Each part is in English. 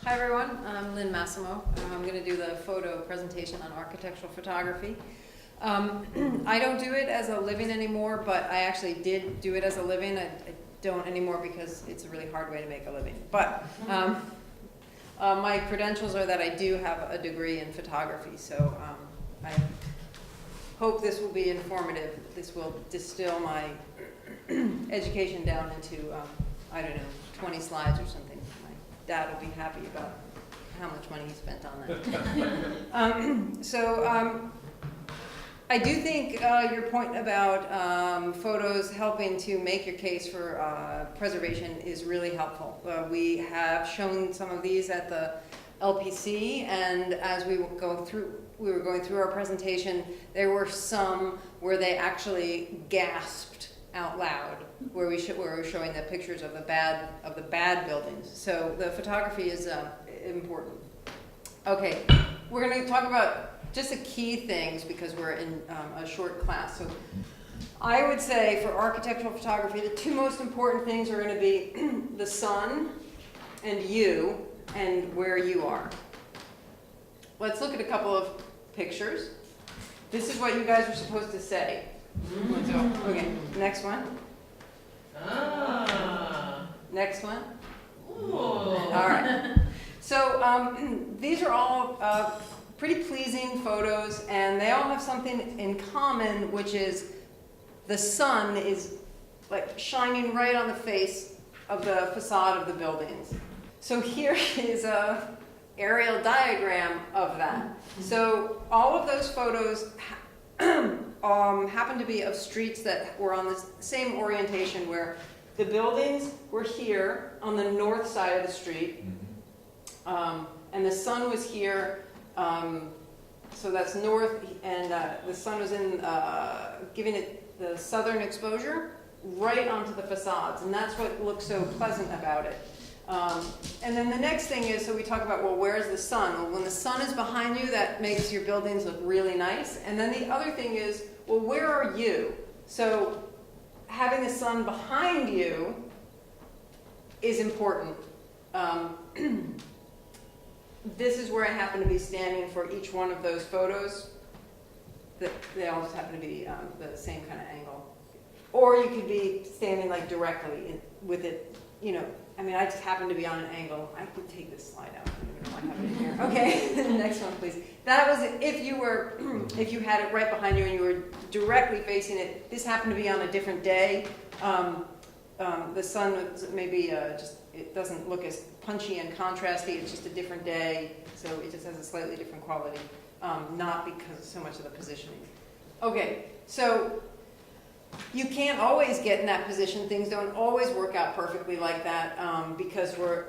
Hi everyone, I'm Lynn Massimo. I'm going to do the photo presentation on architectural photography. I don't do it as a living anymore, but I actually did do it as a living. I don't anymore because it's a really hard way to make a living. But my credentials are that I do have a degree in photography, so I hope this will be informative. This will distill my education down into, I don't know, 20 slides or something. Dad will be happy about how much money he spent on that. I do think your point about photos helping to make your case for preservation is really helpful. We have shown some of these at the LPC, and as we were going through our presentation, there were some where they actually gasped out loud, where we were showing the pictures of the bad buildings. So the photography is important. Okay, we're going to talk about just the key things because we're in a short class. So I would say for architectural photography, the two most important things are going to be the sun and you and where you are. Let's look at a couple of pictures. This is what you guys are supposed to say. Okay, next one. Next one. Ooh. All right. So these are all pretty pleasing photos, and they all have something in common, which is the sun is like shining right on the face of the facade of the buildings. So here is a aerial diagram of that. So all of those photos happen to be of streets that were on the same orientation, where the buildings were here on the north side of the street, and the sun was here, so that's north, and the sun was in giving it the southern exposure right onto the facades, and that's what looks so pleasant about it. And then the next thing is, so we talk about, well, where's the sun? Well, when the sun is behind you, that makes your buildings look really nice. And then the other thing is, well, where are you? So having the sun behind you is important. This is where I happen to be standing for each one of those photos. They all just happen to be the same kind of angle. Or you could be standing like directly with it, you know. I mean, I just happen to be on an angle. I could take this slide out. I have it in here. Okay, next one, please. That was if you had it right behind you and you were directly facing it. This happened to be on a different day. The sun was maybe it doesn't look as punchy and contrasty. It's just a different day, so it just has a slightly different quality. Not because so much of the positioning. Okay, so you can't always get in that position. Things don't always work out perfectly like that because we're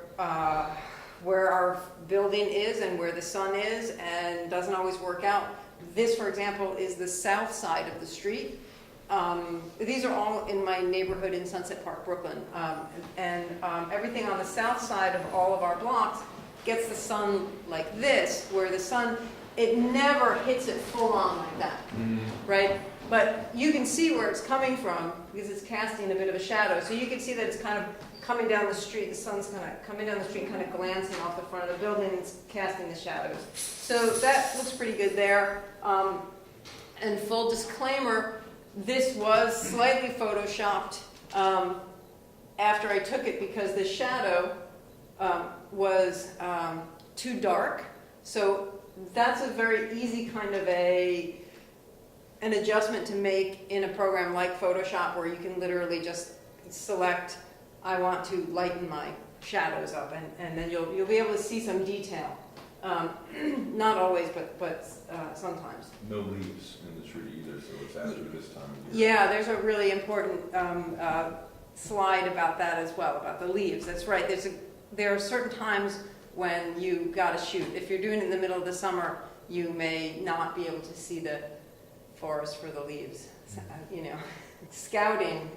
where our building is and where the sun is, and doesn't always work out. This, for example, is the south side of the street. These are all in my neighborhood in Sunset Park, Brooklyn. Everything on the south side of all of our blocks gets the sun like this, where the sun, it never hits it full on like that, right? But you can see where it's coming from because it's casting a bit of a shadow. So you can see that it's kind of coming down the street. The sun's kind of coming down the street, kind of glancing off the front of the building, and it's casting the shadows. So that looks pretty good there. And full disclaimer, this was slightly photoshopped after I took it because the shadow was too dark. So that's a very easy kind of an adjustment to make in a program like Photoshop, where you can literally just select, I want to lighten my shadows up, and then you'll be able to see some detail. Not always, but sometimes. No leaves in the tree either, so it's after this time of year. Yeah, there's a really important slide about that as well, about the leaves. That's right. There are certain times when you got to shoot. If you're doing it in the middle of the summer, you may not be able to see the forest for the leaves. You know, scouting.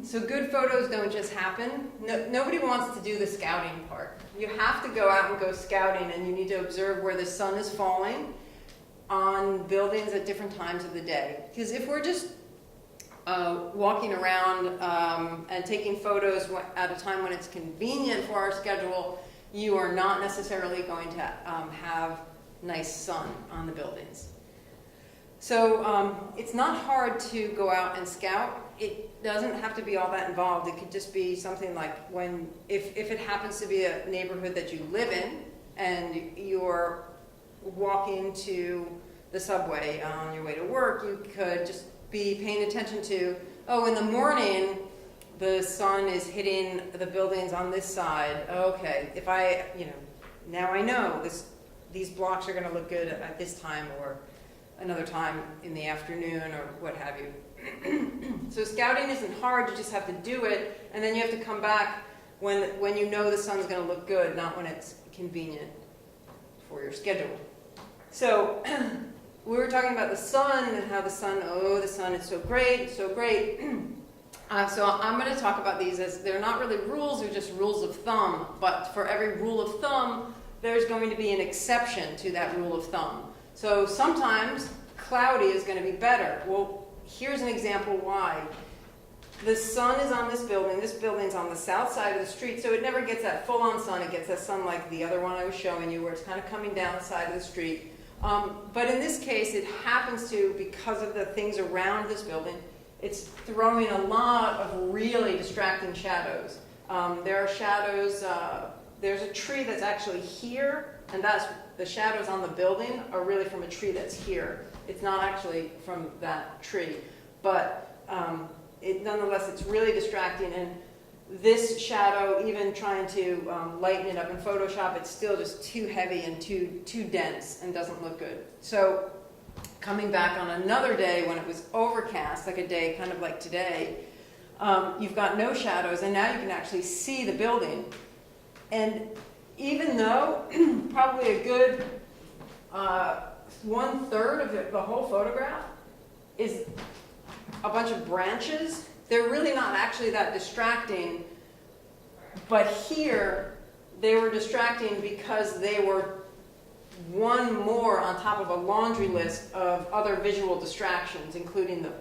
So good photos don't just happen. Nobody wants to do the scouting part. You have to go out and go scouting, and you need to observe where the sun is falling on buildings at different times of the day. Because if we're just walking around and taking photos at a time when it's convenient for our schedule, you are not necessarily going to have nice sun on the buildings. So it's not hard to go out and scout. It doesn't have to be all that involved. It could just be something like if it happens to be a neighborhood that you live in and you're walking to the subway on your way to work, you could just be paying attention to, oh, in the morning, the sun is hitting the buildings on this side. Okay, if now I know these blocks are going to look good at this time or another time in the afternoon or what have you. So scouting isn't hard, you just have to do it, and then you have to come back when you know the sun's going to look good, not when it's convenient for your schedule. So we were talking about the sun and how the sun is so great, so great. So I'm going to talk about these as they're not really rules, they're just rules of thumb, but for every rule of thumb, there's going to be an exception to that rule of thumb. So sometimes cloudy is going to be better. Well, here's an example why. The sun is on this building's on the south side of the street, so it never gets that full-on sun. It gets that sun like the other one I was showing you, where it's kind of coming down the side of the street. But in this case, it happens to, because of the things around this building, it's throwing a lot of really distracting shadows. There are shadows, there's a tree that's actually here, and the shadows on the building are really from a tree that's here. It's not actually from that tree, but nonetheless, it's really distracting. And this shadow, even trying to lighten it up in Photoshop, it's still just too heavy and too dense and doesn't look good. So coming back on another day when it was overcast, like a day kind of like today, you've got no shadows, and now you can actually see the building. And even though probably a good 1/3 of the whole photograph is a bunch of branches, they're really not actually that distracting. But here, they were distracting because they were one more on top of a laundry list of other visual distractions, including the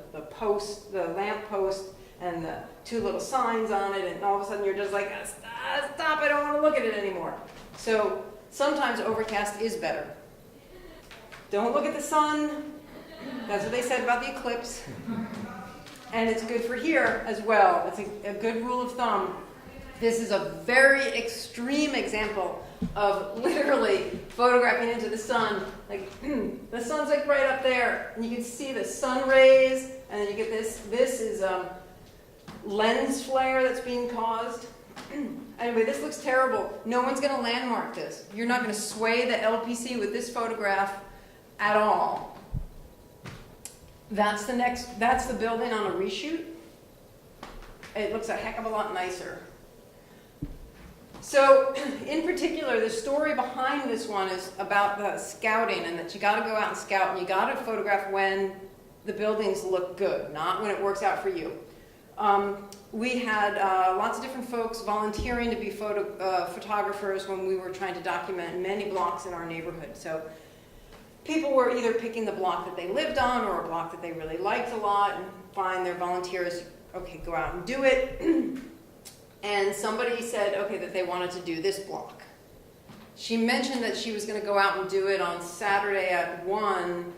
lamp post, and the two little signs on it, and all of a sudden you're just like, stop, I don't want to look at it anymore. So sometimes overcast is better. Don't look at the sun. That's what they said about the eclipse. And it's good for here as well. It's a good rule of thumb. This is a very extreme example of literally photographing into the sun. Like, the sun's like right up there, and you can see the sun rays, and then you get this. This is lens flare that's being caused. Anyway, this looks terrible. No one's going to landmark this. You're not going to sway the LPC with this photograph at all. That's the building on a reshoot. It looks a heck of a lot nicer. So, in particular, the story behind this one is about the scouting, and that you got to go out and scout, and you got to photograph when the buildings look good, not when it works out for you. We had lots of different folks volunteering to be photographers when we were trying to document many blocks in our neighborhood. So people were either picking the block that they lived on or a block that they really liked a lot, and find their volunteers, okay, go out and do it. And somebody said, okay, that they wanted to do this block. She mentioned that she was going to go out and do it on Saturday at 1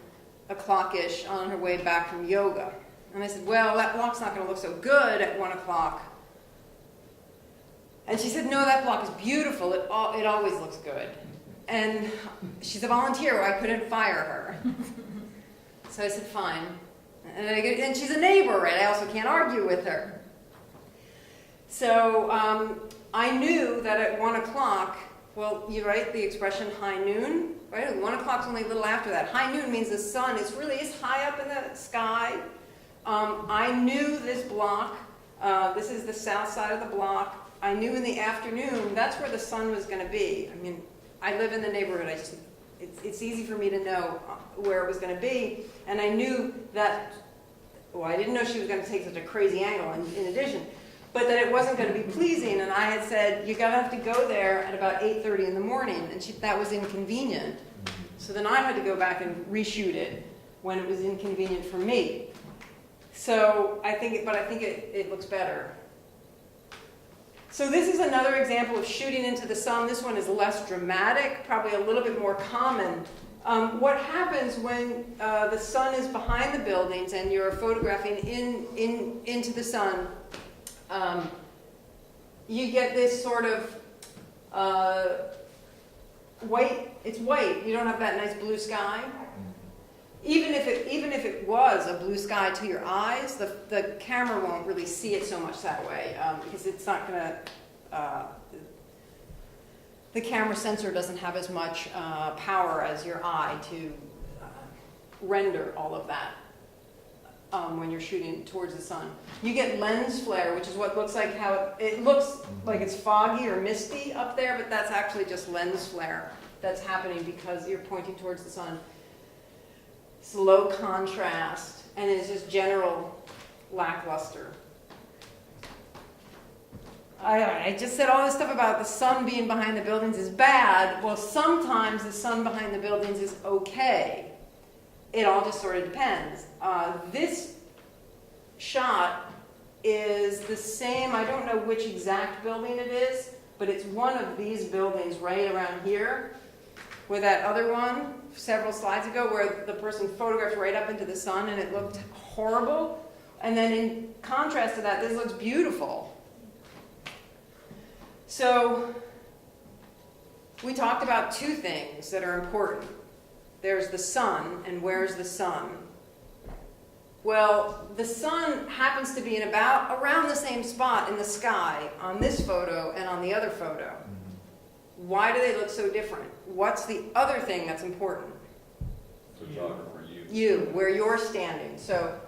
o'clock-ish on her way back from yoga. And I said, well, that block's not going to look so good at 1 o'clock. And she said, no, that block is beautiful. It always looks good. And she's a volunteer. I couldn't fire her. So I said, fine. And she's a neighbor, right? I also can't argue with her. So I knew that at 1 o'clock, well, you write the expression high noon, right? 1 o'clock's only a little after that. High noon means the sun is high up in the sky. I knew this block. This is the south side of the block. I knew in the afternoon that's where the sun was going to be. I mean, I live in the neighborhood. It's easy for me to know where it was going to be. And I knew that, well, I didn't know she was going to take such a crazy angle in addition, but that it wasn't going to be pleasing. And I had said, you're going to have to go there at about 8:30 in the morning. And that was inconvenient. So then I had to go back and reshoot it when it was inconvenient for me. So I think it looks better. So this is another example of shooting into the sun. This one is less dramatic, probably a little bit more common. What happens when the sun is behind the buildings and you're photographing into the sun, you get this sort of white. It's white. You don't have that nice blue sky. Even if it was a blue sky to your eyes, the camera won't really see it so much that way because it's not going to. The camera sensor doesn't have as much power as your eye to render all of that when you're shooting towards the sun. You get lens flare, which is what looks like how it looks like it's foggy or misty up there, but that's actually just lens flare that's happening because you're pointing towards the sun. It's low contrast, and it's just general lackluster. I just said all this stuff about the sun being behind the buildings is bad. Well, sometimes the sun behind the buildings is okay. It all just sort of depends. This shot is the same, I don't know which exact building it is, but it's one of these buildings right around here, where that other one, several slides ago, where the person photographed right up into the sun and it looked horrible. And then in contrast to that, this looks beautiful. So we talked about two things that are important. There's the sun, and where's the sun? Well, the sun happens to be in around the same spot in the sky on this photo and on the other photo. Why do they look so different? What's the other thing that's important? Photographer, where you're standing. So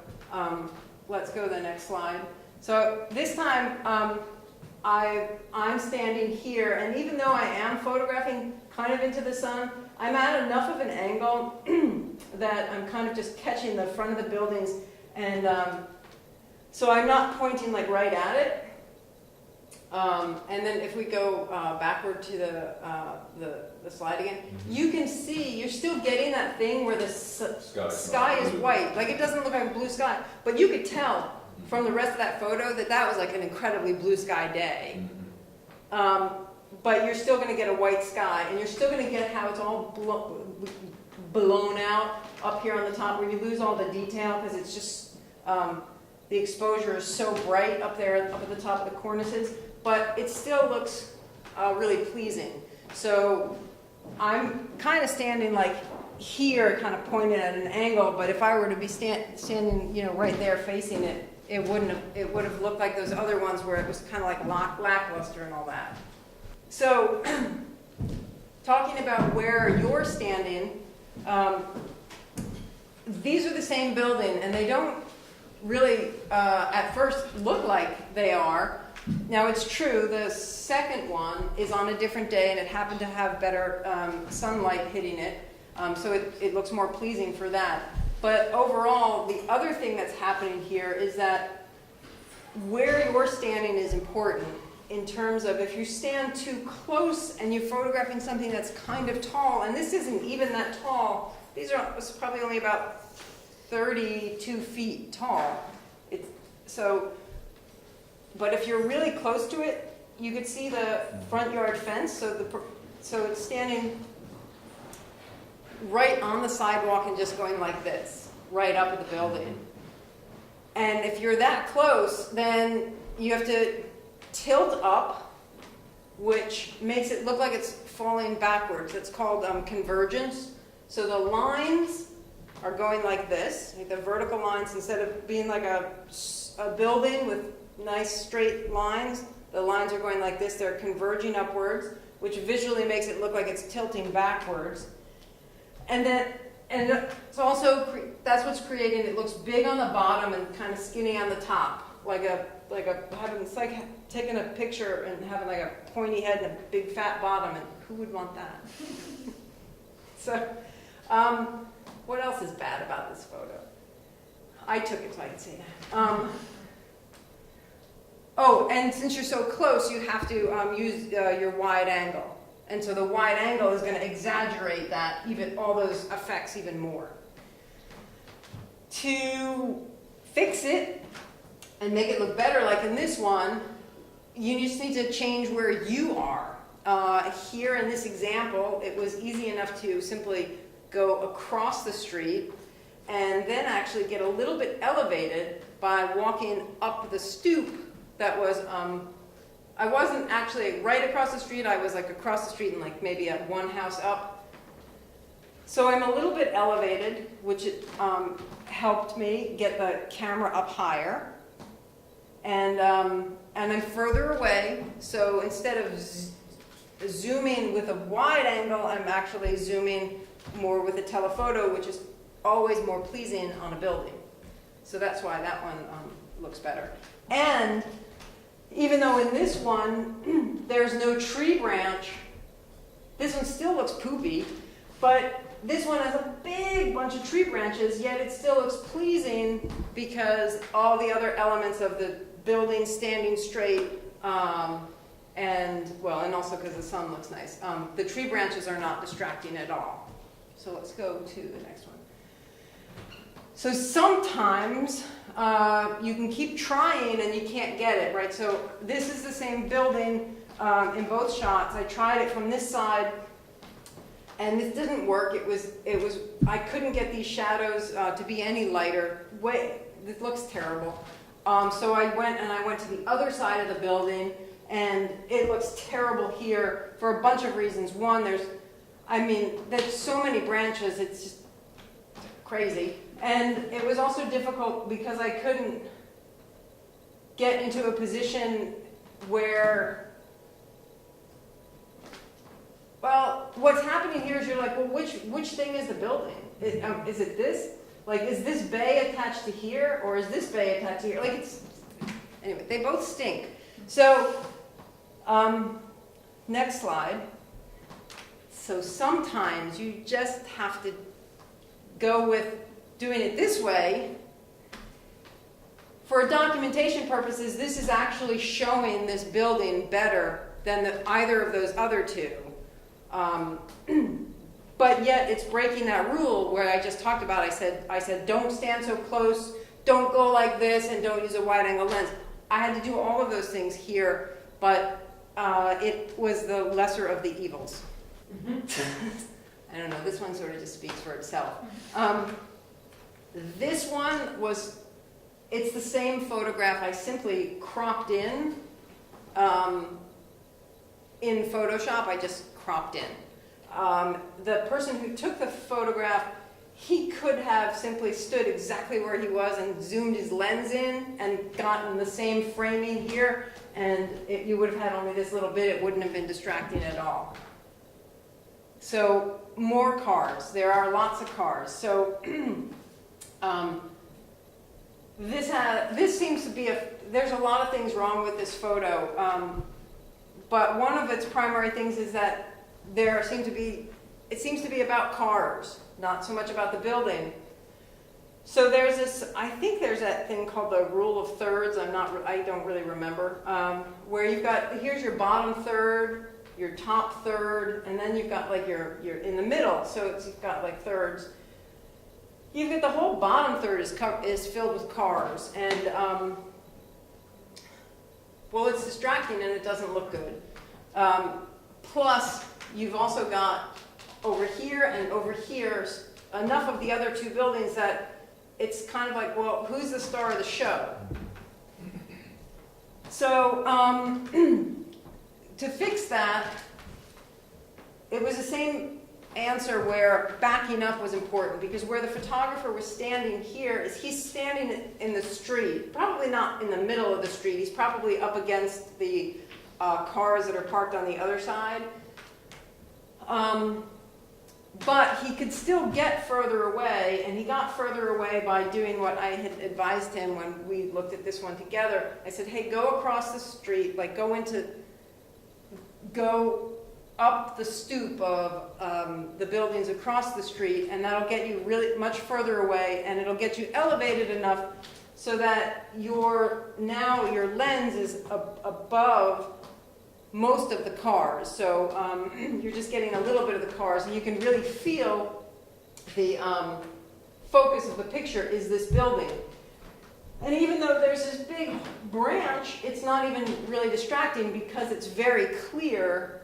let's go to the next slide. So this time I'm standing here, and even though I am photographing kind of into the sun, I'm at enough of an angle that I'm kind of just catching the front of the buildings, and so I'm not pointing like right at it. And then if we go backward to the slide again, you can see you're still getting that thing where the sky is white. Like it doesn't look like a blue sky, but you could tell from the rest of that photo that that was like an incredibly blue sky day. But you're still going to get a white sky, and you're still going to get how it's all blown out up here on the top, where you lose all the detail because it's just the exposure is so bright up there, up at the top of the cornices. But it still looks really pleasing. So I'm kind of standing like here, kind of pointed at an angle. But if I were to be standing, right there facing it, it would have looked like those other ones where it was kind of like lackluster and all that. So, talking about where you're standing, these are the same building, and they don't really at first look like they are. Now it's true, the second one is on a different day, and it happened to have better sunlight hitting it, so it looks more pleasing for that. But overall, the other thing that's happening here is that where you're standing is important in terms of if you stand too close and you're photographing something that's kind of tall, and this isn't even that tall, these are probably only about 32 feet tall. But if you're really close to it, you could see the front yard fence, so it's standing right on the sidewalk and just going like this, right up at the building. And if you're that close, then you have to tilt up, which makes it look like it's falling backwards. It's called convergence. So the lines are going like this, like the vertical lines, instead of being like a building with nice straight lines, the lines are going like this. They're converging upwards, which visually makes it look like it's tilting backwards. And it's also, that's what's creating, it looks big on the bottom and kind of skinny on the top, it's like taking a picture and having like a pointy head and a big fat bottom, and who would want that? So, what else is bad about this photo? I took it, so I can say that. And since you're so close, you have to use your wide angle. And so the wide angle is going to exaggerate that, all those effects even more. To fix it and make it look better, like in this one, you just need to change where you are. Here in this example, it was easy enough to simply go across the street and then actually get a little bit elevated by walking up the stoop that was, I wasn't actually right across the street, I was like across the street and like maybe at one house up. So I'm a little bit elevated, which helped me get the camera up higher. And I'm further away, so instead of zooming with a wide angle, I'm actually zooming more with a telephoto, which is always more pleasing on a building. So that's why that one looks better. And even though in this one, there's no tree branch, this one still looks poopy, but this one has a big bunch of tree branches, yet it still looks pleasing because all the other elements of the building standing straight, and also because the sun looks nice. The tree branches are not distracting at all. So let's go to the next one. So sometimes you can keep trying and you can't get it, right? So this is the same building in both shots. I tried it from this side, and this didn't work. I couldn't get these shadows to be any lighter. This looks terrible. So I went to the other side of the building, and it looks terrible here for a bunch of reasons. One, there's so many branches, it's just crazy. And it was also difficult because I couldn't get into a position where, well, what's happening here is you're like, well, which thing is the building? Is it this? Like, is this bay attached to here, or is this bay attached to here? Like, anyway, they both stink. So, next slide. So sometimes you just have to go with doing it this way. For documentation purposes, this is actually showing this building better than either of those other two. But yet it's breaking that rule where I just talked about. I said don't stand so close, don't go like this, and don't use a wide angle lens. I had to do all of those things here, but it was the lesser of the evils. I don't know, this one sort of just speaks for itself. This one it's the same photograph. I simply cropped in Photoshop, I just cropped in. The person who took the photograph, he could have simply stood exactly where he was and zoomed his lens in and gotten the same framing here, and you would have had only this little bit. It wouldn't have been distracting at all. So more cars. There are lots of cars. So this seems to be there's a lot of things wrong with this photo, but one of its primary things is that it seems to be about cars, not so much about the building. So I think there's that thing called the rule of thirds. I don't really remember, where here's your bottom third, your top third, and then you've got like you're in the middle. So you've got like thirds. You've got the whole bottom third is filled with cars, and it's distracting and it doesn't look good. Plus, you've also got over here and over here enough of the other two buildings that it's kind of like, well, who's the star of the show? So to fix that, it was the same answer where backing up was important, because where the photographer was standing here is he's standing in the street, probably not in the middle of the street. He's probably up against the cars that are parked on the other side. But he could still get further away, and he got further away by doing what I had advised him when we looked at this one together. I said, hey, go across the street, like go up the stoop of the buildings across the street, and that'll get you really much further away, and it'll get you elevated enough so that your lens is above most of the cars. So you're just getting a little bit of the cars, and you can really feel the focus of the picture is this building. And even though there's this big branch, it's not even really distracting because it's very clear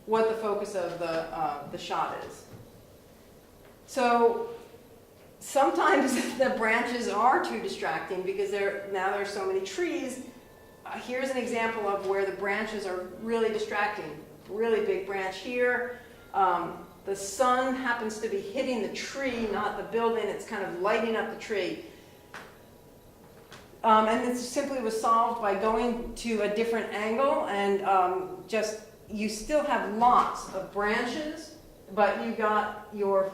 what the focus of the shot is. So sometimes the branches are too distracting because now there's so many trees. Here's an example of where the branches are really distracting. Really big branch here. The sun happens to be hitting the tree, not the building. It's kind of lighting up the tree. And this simply was solved by going to a different angle and you still have lots of branches, but you got your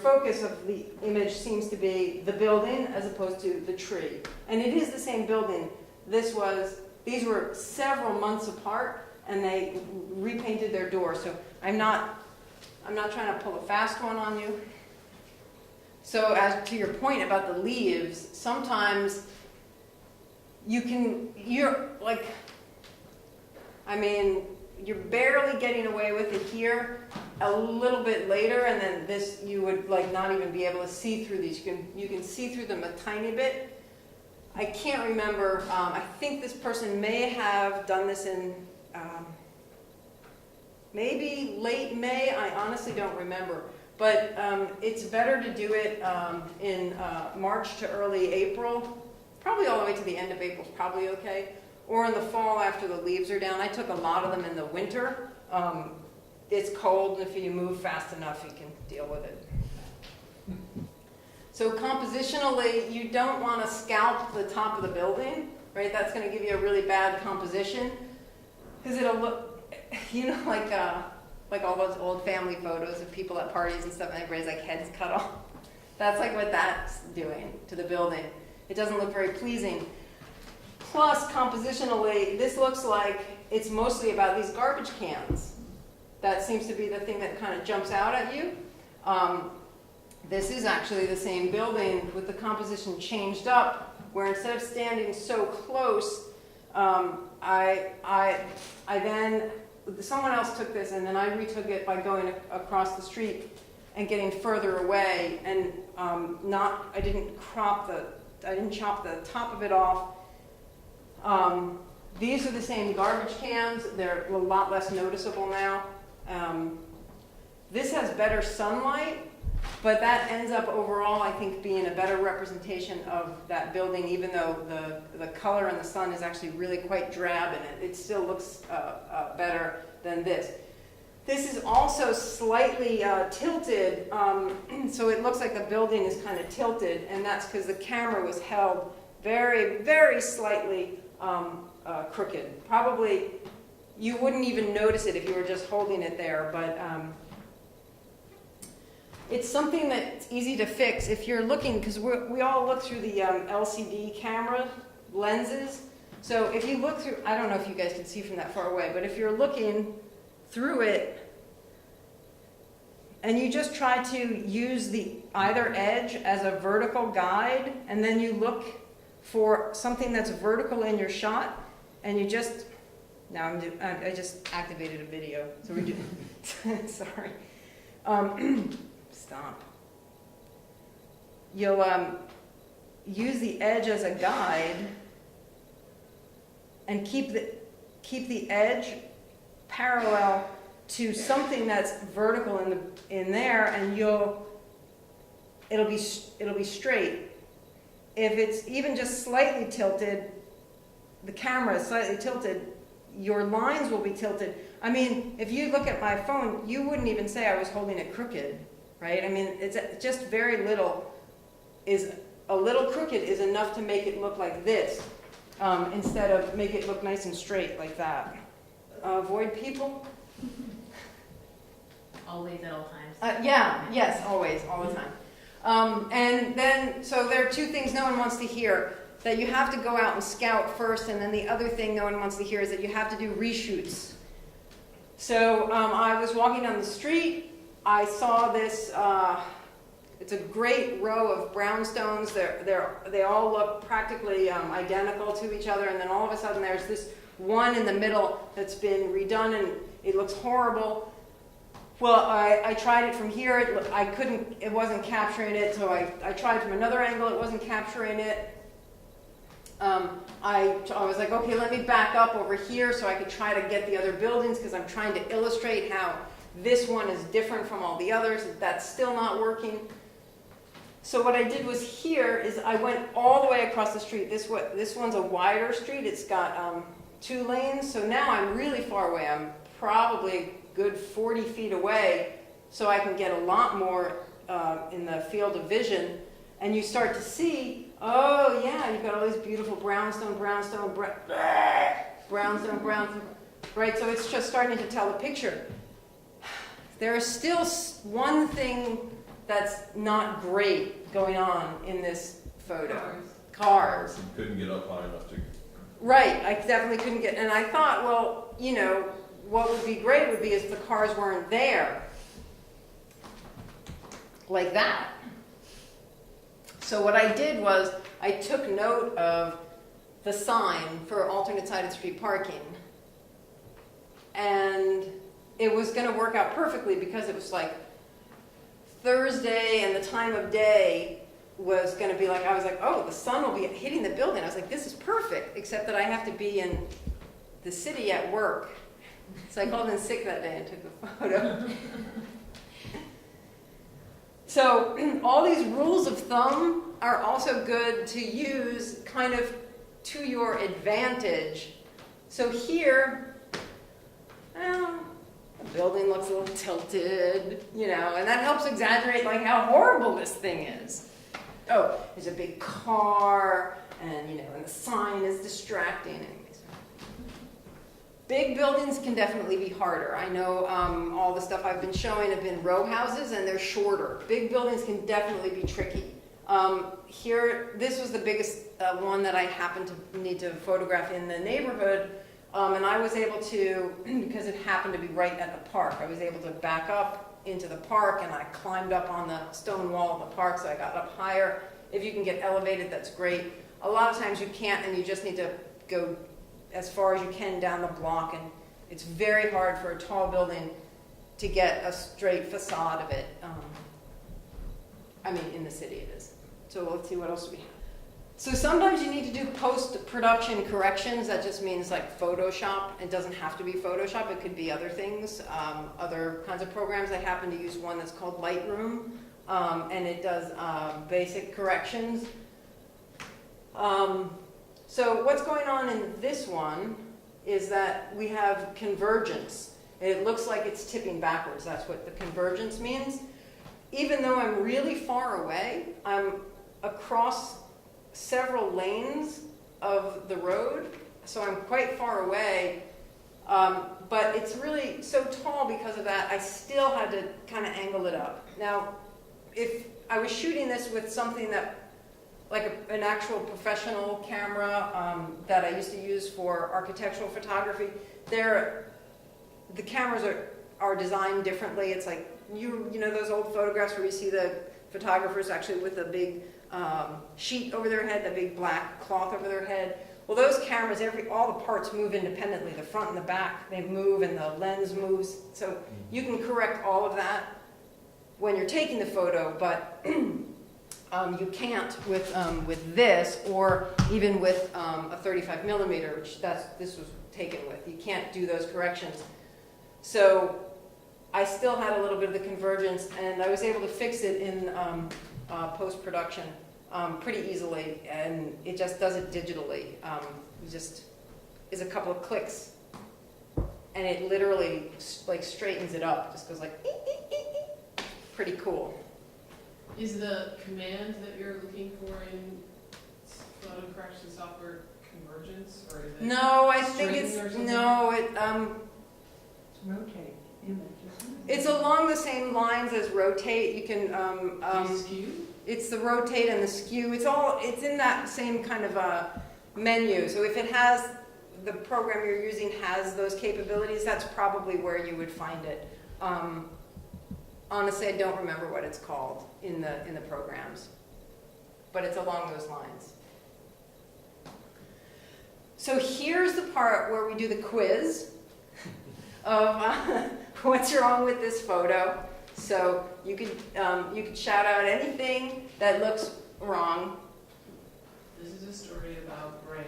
focus of the image seems to be the building as opposed to the tree. And it is the same building. These were several months apart and they repainted their door. So I'm not trying to pull a fast one on you. So as to your point about the leaves, sometimes you're barely getting away with it here. A little bit later, and then this, you would not even be able to see through these. You can see through them a tiny bit. I can't remember. I think this person may have done this in maybe late May. I honestly don't remember. But it's better to do it in March to early April. Probably all the way to the end of April is probably okay. Or in the fall after the leaves are down. I took a lot of them in the winter. It's cold, and if you move fast enough, you can deal with it. So compositionally, you don't want to scalp the top of the building, right? That's going to give you a really bad composition. Because it'll look, like all those old family photos of people at parties and stuff, and everybody's heads cut off. That's what that's doing to the building. It doesn't look very pleasing. Plus, compositionally, this looks like it's mostly about these garbage cans. That seems to be the thing that kind of jumps out at you. This is actually the same building with the composition changed up, where instead of standing so close, someone else took this and then I retook it by going across the street and getting further away, and I didn't chop the top of it off. These are the same garbage cans. They're a lot less noticeable now. This has better sunlight, but that ends up overall, I think, being a better representation of that building, even though the color in the sun is actually really quite drab in it. It still looks better than this. This is also slightly tilted, so it looks like the building is kind of tilted, and that's because the camera was held very, very slightly crooked. Probably you wouldn't even notice it if you were just holding it there, but it's something that's easy to fix if you're looking, because we all look through the LCD camera lenses. So if you look through, I don't know if you guys can see from that far away, but if you're looking through it and you just try to use the either edge as a vertical guide, and then you look for something that's vertical in your shot, and you just, I just activated a video, so we're doing, sorry. Stop. You'll use the edge as a guide and keep the edge parallel to something that's vertical in there, and it'll be straight. If it's even just slightly tilted, the camera is slightly tilted, your lines will be tilted. I mean, if you look at my phone, you wouldn't even say I was holding it crooked, right? I mean, it's just very little a little crooked is enough to make it look like this, instead of make it look nice and straight like that. Avoid people? Always at all times. Yes, always, all the time. And then, so there are two things no one wants to hear. That you have to go out and scout first, and then the other thing no one wants to hear is that you have to do reshoots. So I was walking down the street, I saw this, it's a great row of brownstones. They all look practically identical to each other, and then all of a sudden there's this one in the middle that's been redone, and it looks horrible. Well, I tried it from here, it wasn't capturing it, so I tried from another angle, it wasn't capturing it. I was like, okay, let me back up over here so I could try to get the other buildings because I'm trying to illustrate how this one is different from all the others. That's still not working. So what I did was here is I went all the way across the street. This one's a wider street. It's got 2 lanes. So now I'm really far away. I'm probably a good 40 feet away, so I can get a lot more in the field of vision. And you start to see, oh yeah, you've got all these beautiful brownstone, right? So it's just starting to tell the picture. There is still one thing that's not great going on in this photo. Cars. You couldn't get up high enough to. Right, I definitely couldn't get, and I thought, well, you know, what would be great would be if the cars weren't there. Like that. So what I did was, I took note of the sign for alternate sided street parking. And it was going to work out perfectly because it was like Thursday and the time of day was going to be like, I was like, oh, the sun will be hitting the building. I was like, this is perfect, except that I have to be in the city at work. So I called in sick that day and took the photo. So all these rules of thumb are also good to use kind of to your advantage. So here, well, the building looks a little tilted, you know, and that helps exaggerate like how horrible this thing is. Oh, there's a big car, and you know, and the sign is distracting. Anyways, big buildings can definitely be harder. I know all the stuff I've been showing have been row houses, and they're shorter. Big buildings can definitely be tricky. Here, this was the biggest one that I happened to need to photograph in the neighborhood, and I was able to, because it happened to be right at the park, I was able to back up into the park, and I climbed up on the stone wall of the park, so I got up higher. If you can get elevated, that's great. A lot of times you can't, and you just need to go as far as you can down the block, and it's very hard for a tall building to get a straight facade of it. I mean, in the city it is. So let's see, what else do we have? So sometimes you need to do post-production corrections. That just means like Photoshop. It doesn't have to be Photoshop. It could be other things, other kinds of programs. I happen to use one that's called Lightroom, and it does basic corrections. So what's going on in this one is that we have convergence. It looks like it's tipping backwards. That's what the convergence means. Even though I'm really far away, I'm across several lanes of the road, so I'm quite far away, but it's really so tall because of that, I still had to kind of angle it up. Now, if I was shooting this with something that, like an actual professional camera that I used to use for architectural photography, the cameras are designed differently. It's like, you know those old photographs where you see the photographers actually with a big sheet over their head, the big black cloth over their head. Well, those cameras, all the parts move independently. The front and the back, they move, and the lens moves. So you can correct all of that when you're taking the photo, but you can't with this, or even with a 35 millimeter, which this was taken with. You can't do those corrections. So I still had a little bit of the convergence, and I was able to fix it in post-production pretty easily, and it just does it digitally. It just is a couple of clicks, and it literally like straightens it up. Just goes like, pretty cool. Is the command that you're looking for in photo correction software convergence, or is it? No, I think it's no. It's rotate image, isn't it? It's along the same lines as rotate. You can skew? It's the rotate and the skew. It's in that same kind of menu. So if it has, the program you're using has those capabilities, that's probably where you would find it. Honestly, I don't remember what it's called in the programs, but it's along those lines. So here's the part where we do the quiz of what's wrong with this photo. So you could shout out anything that looks wrong. This is a story about brain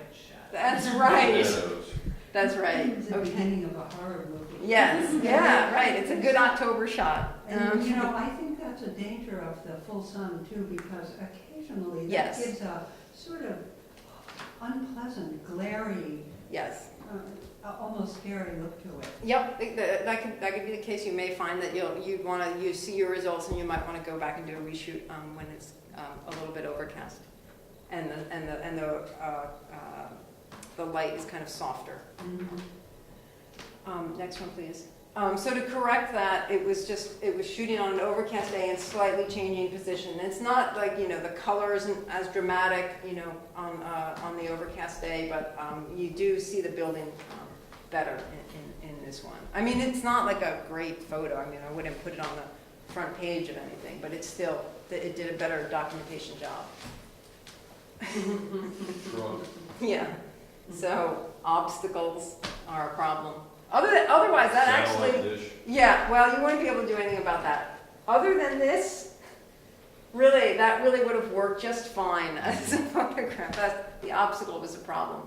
That's right. Shadows. That's right. It's the Okay. beginning of a horror movie. Yes, yeah, right. It's a good October shot. And, you know, I think that's a danger of the full sun too, because occasionally that Yes. gives a sort of unpleasant, glary, Yes. almost scary look to it. Yep, that could be the case. You may find that you'd want to see your results, and you might want to go back and do a reshoot when it's a little bit overcast, and the light is kind of softer. Next one, please. So to correct that, it was shooting on an overcast day and slightly changing position. And it's not like, the color isn't as dramatic, on the overcast day, but you do see the building better in this one. I mean, it's not like a great photo. I mean, I wouldn't put it on the front page of anything, but it did a better documentation job. Shrug. Yeah. So obstacles are a problem. Otherwise, that Satellite actually, dish. yeah. Well, you wouldn't be able to do anything about that. Other than this, that really would have worked just fine as a photograph. The obstacle was a problem.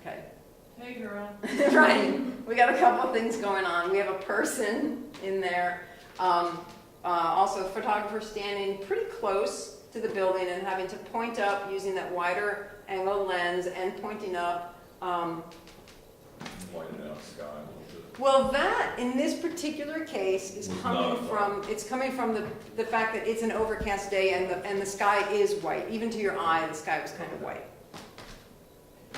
Okay. Hey, girl. Right. We got a couple of things going on. We have a person in there. Also, a photographer standing pretty close to the building and having to point up using that wider angle lens and pointing up. Whiten out sky a little bit. Well, that in this particular case is Was coming not from the fact that it's an overcast day and the sky is white. Even to your eye, the sky was kind of white.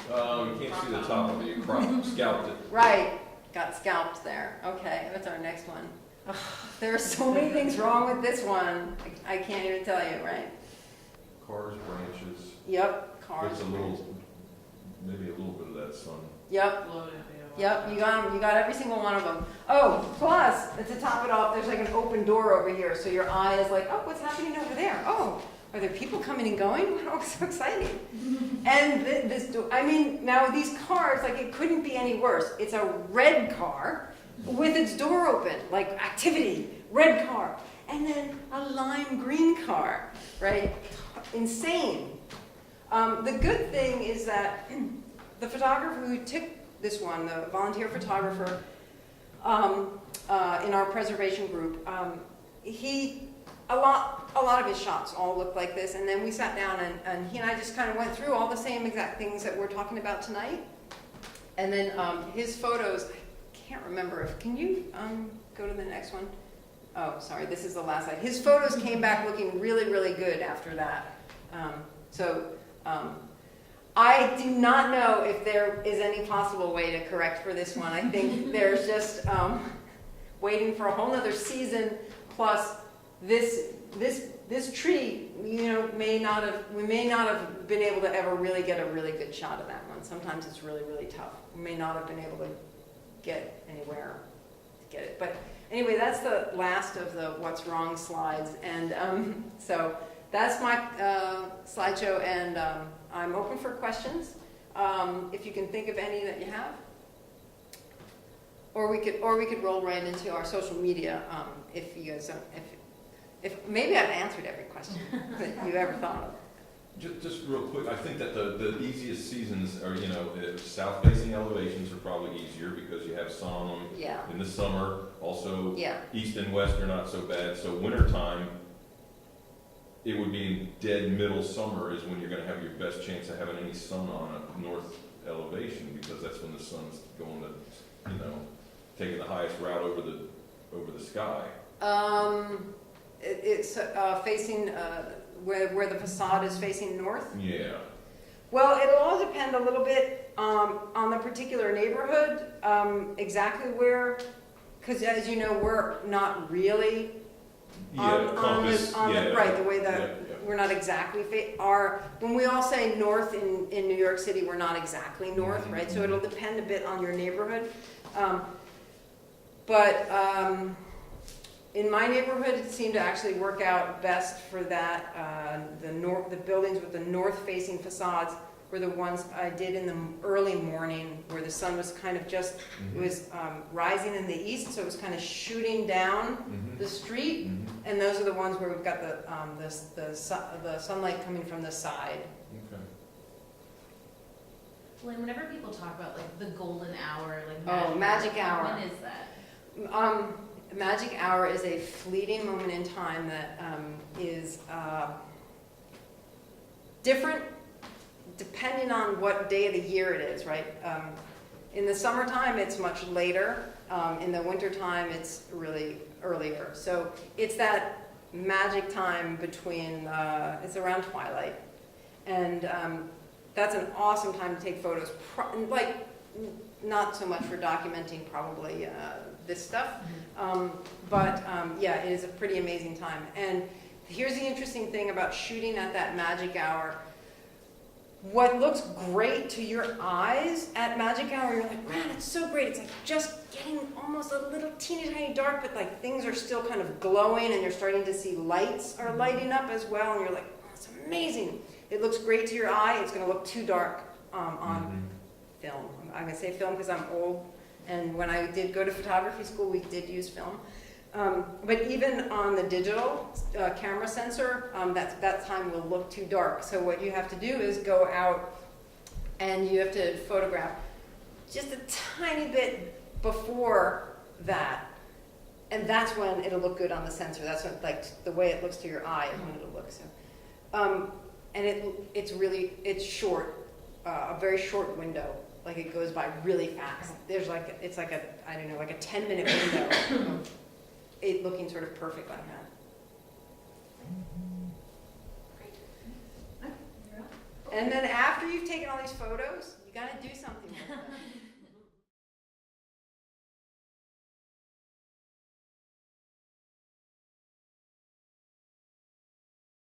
You can't see the top of it. You scalped it. Right. Got scalped there. Okay. What's our next one? Ugh, there are so many things wrong with this one. I can't even tell you. Right. Cars, branches. Yep. Cars. It's maybe a little bit of that sun. Yep. Blown it, yeah. Yep, you got 'em. You got every single one of them. Oh, plus, to top it off, there's like an open door over here, so your eye is like, oh, what's happening over there? Oh, are there people coming and going? Oh, so exciting. And now these cars, like, it couldn't be any worse. It's a red car with its door open, like activity, red car. And then a lime green car, right? Insane. The good thing is that the photographer who took this one, the volunteer photographer in our preservation group, a lot of his shots all look like this, and then we sat down and he and I just kind of went through all the same exact things that we're talking about tonight. And then his photos, I can't remember can you go to the next one? Oh, sorry, this is the last slide. His photos came back looking really, really good after that. I do not know if there is any possible way to correct for this one. I think there's just waiting for a whole nother season, plus this tree, we may not have been able to ever really get a really good shot of that one. Sometimes it's really, really tough. We may not have been able to get anywhere to get it. But anyway, that's the last of the what's wrong slides. And so that's my slideshow, and I'm open for questions. If you can think of any that you have, or we could roll right into our social media. If you guys don't, if maybe I've answered every question that you ever thought of. Just real quick, I think that the easiest seasons are, south-facing elevations are probably easier because you have sun on them. Yeah. In the summer, also Yeah. east and west are not so bad. So wintertime, it would be in dead middle summer is when you're going to have your best chance of having any sun on a north elevation, because that's when the sun's going to, taking the highest route over the sky. It's facing where the facade is facing north. Yeah. Well, it'll all depend a little bit on the particular neighborhood, exactly where, because as you know, we're not really on the way that we're not exactly when we all say north in New York City, we're not exactly north, right? So it'll depend a bit on your neighborhood. But in my neighborhood, it seemed to actually work out best for that. The buildings with the north-facing facades were the ones I did in the early morning, where the sun was kind of just it was rising in the east, so it was kind of shooting down the street. And those are the ones where we've got the sunlight coming from the side. Okay. Lynn, whenever people talk about like the golden hour, like magic hour. when is that? Magic hour is a fleeting moment in time that is different depending on what day of the year it is, right? In the summertime, it's much later. In the wintertime, it's really earlier. So it's that magic time between, it's around twilight. And that's an awesome time to take photos. Like, not so much for documenting probably this stuff, but yeah, it is a pretty amazing time. And here's the interesting thing about shooting at that magic hour. What looks great to your eyes at magic hour, you're like, man, it's so great. It's like just getting almost a little teeny tiny dark, but like things are still kind of glowing and you're starting to see lights are lighting up as well. And you're like, oh, it's amazing. It looks great to your eye. It's going to look too dark on film. I'm going to say film because I'm old. And when I did go to photography school, we did use film. But even on the digital camera sensor, that time will look too dark. So what you have to do is go out and you have to photograph just a tiny bit before that. And that's when it'll look good on the sensor. That's when, like, the way it looks to your eye is when it'll look. So, and it's short, a very short window. Like it goes by really fast. There's like, it's like a 10-minute window of it looking sort of perfect like that. And then after you've taken all these photos, you gotta do something with them.